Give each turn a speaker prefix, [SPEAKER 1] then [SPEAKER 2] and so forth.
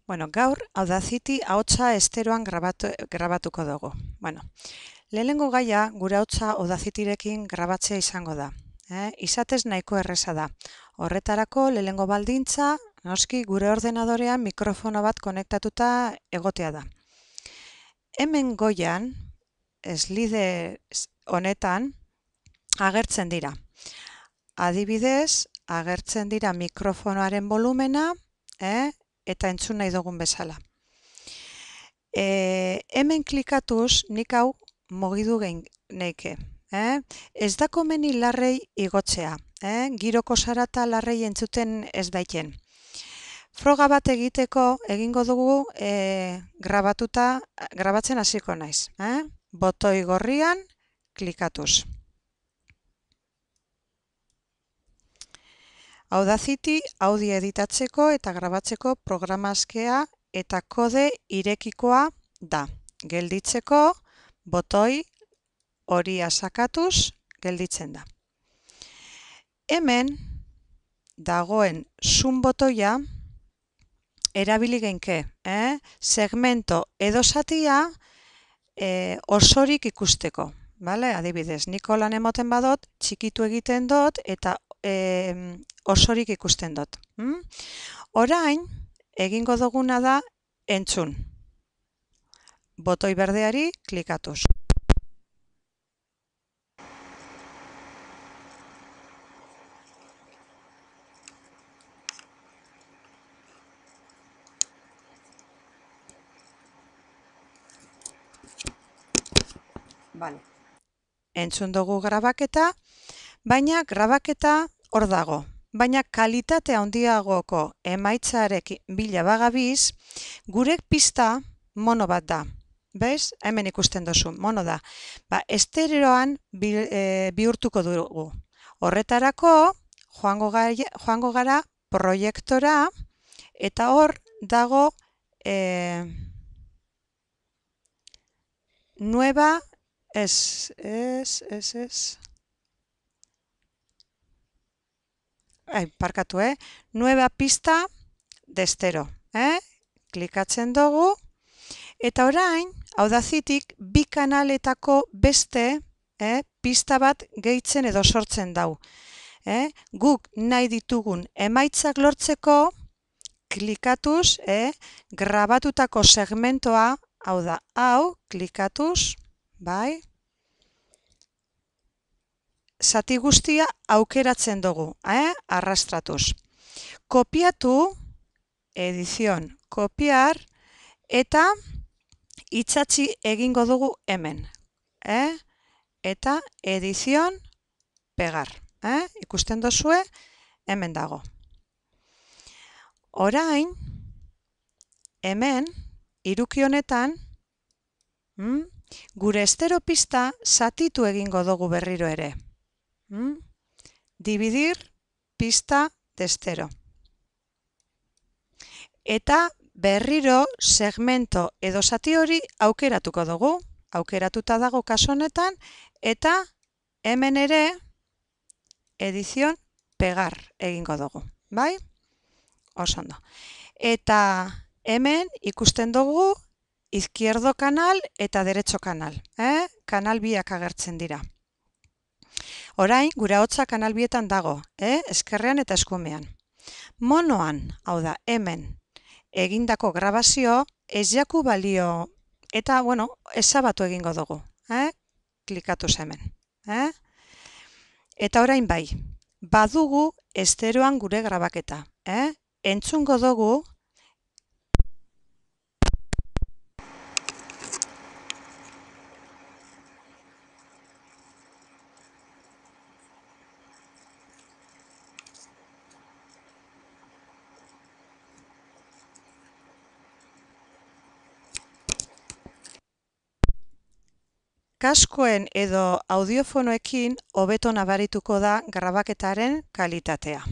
[SPEAKER 1] Bueno, gaur Audacity ahotsa esteroan grabatuko dugu. Lehenengo gaia gure ahotsa Audacityrekin grabatzea izango da. Izatez nahiko erreza da. Horretarako lehenengo baldintza, noski gure ordenadorean mikrofono bat konektatuta egotea da. Hemen goian, slide honetan, agertzen dira. Adibidez, agertzen dira mikrofonoaren volumena, eta entzun nahi dugun bezala. Hemen klikatuz, nik hau mugitu neike. Ez da komeni larrei igotzea. Giroko zarata larrei entzuten ez daiken. Froga bat egiteko egingo dugu grabatzen hasiko naiz. Botoi gorrian klikatuz. Audacity audio editatzeko eta grabatzeko programazkea eta kode irekikoa da. Gelditzeko botoi horia sakatuz gelditzen da. Hemen dagoen zoom botoia erabili genke, segmento edo zatia osorik ikusteko. Adibidez, nik holan emoten badot, txikitu egiten dut eta osorik ikusten dut. Orain, egingo duguna da entzun. Botoi berdeari klikatuz. Entzun dugu grabaketa, baina grabaketa hor dago. Baina kalitate handiagoko emaitzarekin bila bagabiz, gure pista mono bat da. Bez? Hemen ikusten duzu, mono da. Estereoan bihurtuko dugu. Horretarako, joango gara proiektora, eta hor dago nueva nueva pista de estero. Klikatzen dugu, eta orain, Audacityk bi kanaletako beste pista bat gehitzen edo sortzen dau. Guk nahi ditugun emaitzak lortzeko, klikatuz, grabatutako segmentoa, hau da, hau, klikatuz, bai, zati guztia aukeratzen dugu, arrastratuz. Kopiatu, edizion, kopiar, eta itsatsi egingo dugu hemen. Eta edizion, pegar. Ikusten duzue, hemen dago. Orain, hemen, hiruki honetan, gure esteropista zatitu egingo dugu berriro ere. Dividir pista de estero. Eta berriro segmento edo zati hori aukeratuko dugu. Aukeratuta dago kasu honetan, eta hemen ere edizion pegar egingo dugu. Bai? Oso ondo. Eta hemen ikusten dugu izquierdo kanal eta derecho kanal. Kanal biak agertzen dira. Orain, gure ahotsa kanal bietan dago, eskerrean eta eskumean. Monoan, hau da, hemen egindako grabazio ez jaku balio eta, ezabatu egingo dugu. Klikatuz hemen. Eta orain bai, badugu esteroan gure grabaketa. Entzungo dugu kaskoen edo audiofonoekin hobeto nabarituko da grabaketaren kalitatea.